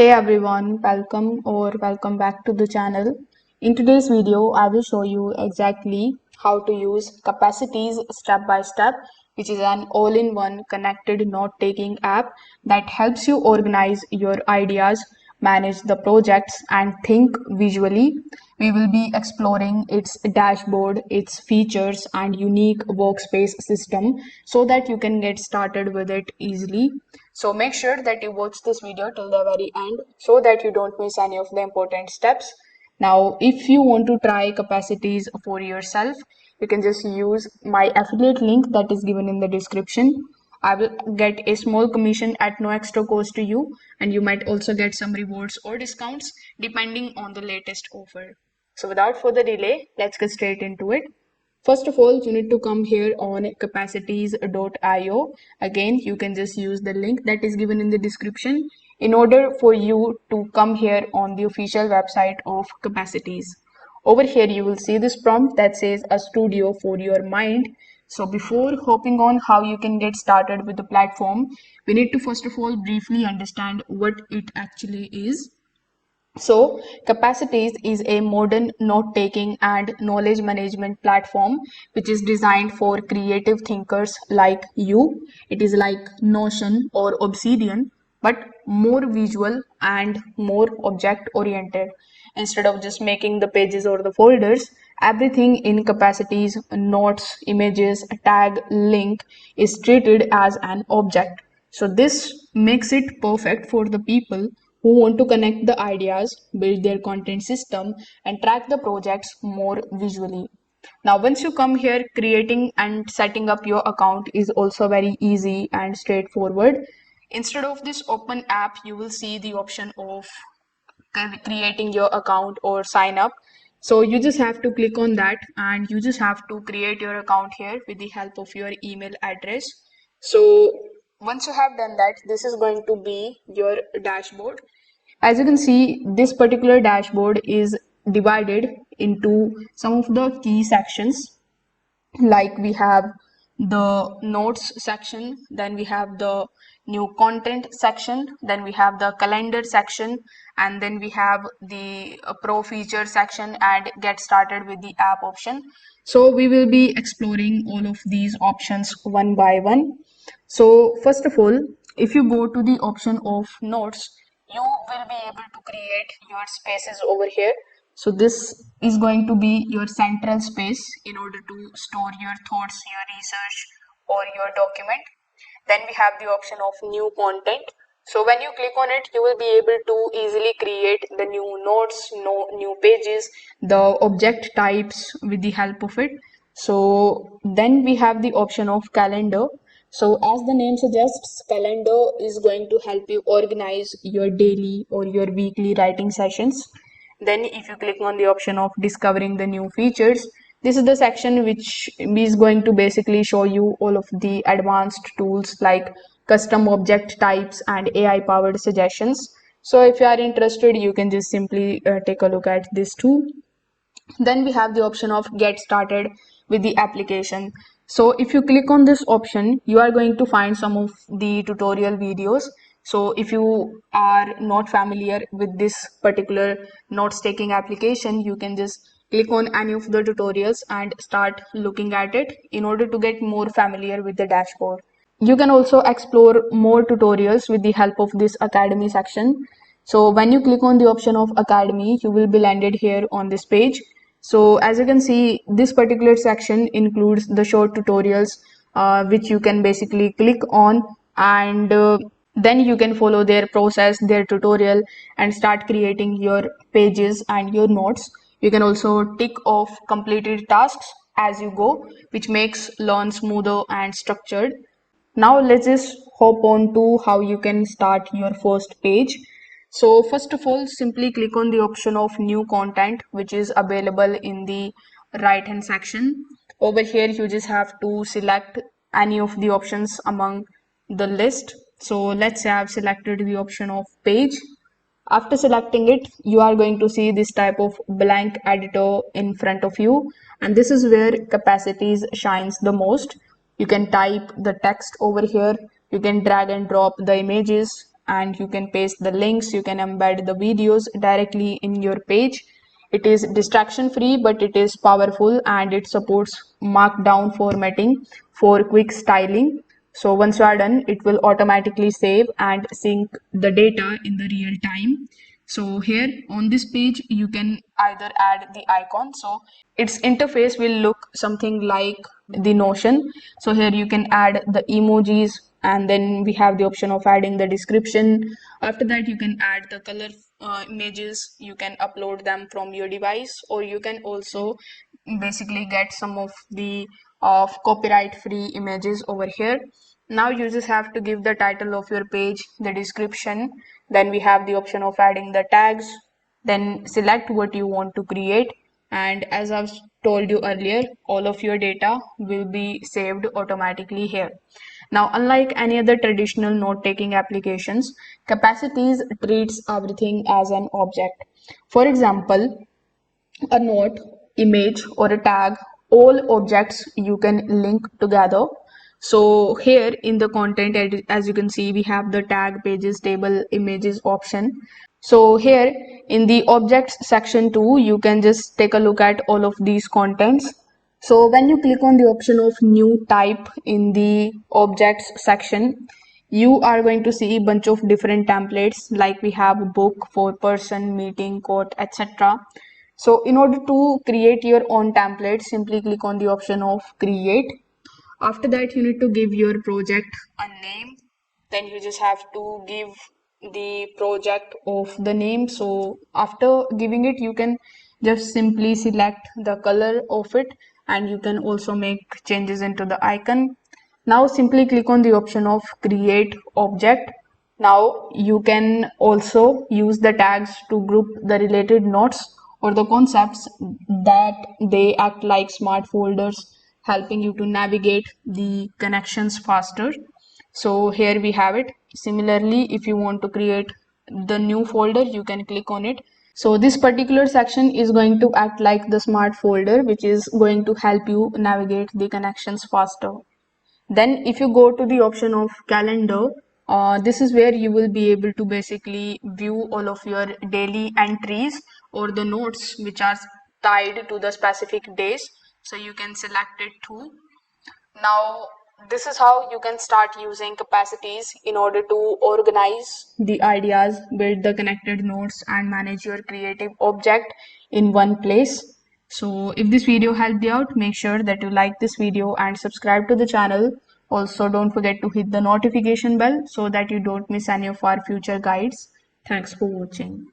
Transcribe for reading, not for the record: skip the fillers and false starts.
Hey everyone, welcome back to the channel. In today's video, I will show you exactly how to use Capacities step by step, which is an all-in-one connected note-taking app that helps you organize your ideas, manage the projects, and think visually. We will be exploring its dashboard, its features, and unique workspace system so that you can get started with it easily. So make sure that you watch this video till the very end so that you don't miss any of the important steps. Now, if you want to try Capacities for yourself, you can just use my affiliate link that is given in the description. I will get a small commission at no extra cost to you, and you might also get some rewards or discounts depending on the latest offer. So without further delay, let's get straight into it. First of all, you need to come here on capacities.io. Again, you can just use the link that is given in the description in order for you to come here on the official website of Capacities. Over here, you will see this prompt that says a studio for your mind. So before hopping on how you can get started with the platform, we need to first of all briefly understand what it actually is. So, Capacities is a modern note taking and knowledge management platform which is designed for creative thinkers like you. It is like Notion or Obsidian, but more visual and more object oriented. Instead of just making the pages or the folders, everything in Capacities, notes, images, tag, link is treated as an object. So, this makes it perfect for the people who want to connect the ideas, build their content system, and track the projects more visually. Now, once you come here, creating and setting up your account is also very easy and straightforward. Instead of this open app, you will see the option of creating your account or sign up. So you just have to click on that and you just have to create your account here with the help of your email address. So once you have done that, this is going to be your dashboard. As you can see, this particular dashboard is divided into some of the key sections, like we have the notes section, then we have the new content section, then we have the calendar section, and then we have the pro feature section and get started with the app option. So we will be exploring all of these options one by one. So first of all, if you go to the option of notes, you will be able to create your spaces over here. So this is going to be your central space in order to store your thoughts, your research, or your document. Then we have the option of new content. So when you click on it, you will be able to easily create the new notes, no new pages, the object types with the help of it. So then we have the option of calendar. So as the name suggests, calendar is going to help you organize your daily or your weekly writing sessions. Then if you click on the option of discovering the new features, this is the section which is going to basically show you all of the advanced tools like custom object types and AI powered suggestions. So if you are interested, you can just simply take a look at this too. Then we have the option of get started with the application. So if you click on this option, you are going to find some of the tutorial videos. So if you are not familiar with this particular notes taking application, you can just click on any of the tutorials and start looking at it in order to get more familiar with the dashboard. You can also explore more tutorials with the help of this Academy section. So when you click on the option of Academy, you will be landed here on this page. So as you can see, this particular section includes the short tutorials, which you can basically click on and then you can follow their process, their tutorial, and start creating your pages and your notes. You can also tick off completed tasks as you go, which makes learn smoother and structured. Now let's just hop on to how you can start your first page. So first of all, simply click on the option of new content, which is available in the right hand section. Over here, you just have to select any of the options among the list. So let's say I've selected the option of page. After selecting it, you are going to see this type of blank editor in front of you, and this is where Capacities shines the most. You can type the text over here, you can drag and drop the images, and you can paste the links, you can embed the videos directly in your page. It is distraction free, but it is powerful, and it supports markdown formatting for quick styling. So once you are done, it will automatically save and sync the data in the real time. So here on this page, you can either add the icon. So its interface will look something like the Notion. So here you can add the emojis, and then we have the option of adding the description. After that, you can add the color images. You can upload them from your device, or you can also basically get some of the of copyright free images over here. Now you just have to give the title of your page, the description, then we have the option of adding the tags, then select what you want to create, and as I've told you earlier, all of your data will be saved automatically here. Now, unlike any other traditional note-taking applications, Capacities treats everything as an object. For example, a note, image, or a tag, all objects you can link together. So here in the content, as you can see, we have the tag, pages, table, images option. So here in the objects section too, you can just take a look at all of these contents. So when you click on the option of new type in the objects section, you are going to see a bunch of different templates, like we have book, for person, meeting, quote, etc. So in order to create your own template, simply click on the option of create. After that, you need to give your project a name. Then you just have to give the project of the name. So after giving it, you can just simply select the color of it, and you can also make changes into the icon. Now simply click on the option of create object. Now you can also use the tags to group the related notes or the concepts, that they act like smart folders, helping you to navigate the connections faster. So here we have it. Similarly, if you want to create the new folder, you can click on it. So this particular section is going to act like the smart folder, which is going to help you navigate the connections faster. Then if you go to the option of calendar, this is where you will be able to basically view all of your daily entries or the notes which are tied to the specific days. So you can select it too. Now, this is how you can start using Capacities in order to organize the ideas, build the connected notes, and manage your creative object in one place. So, if this video helped you out, make sure that you like this video and subscribe to the channel. Also, don't forget to hit the notification bell so that you don't miss any of our future guides. Thanks for watching.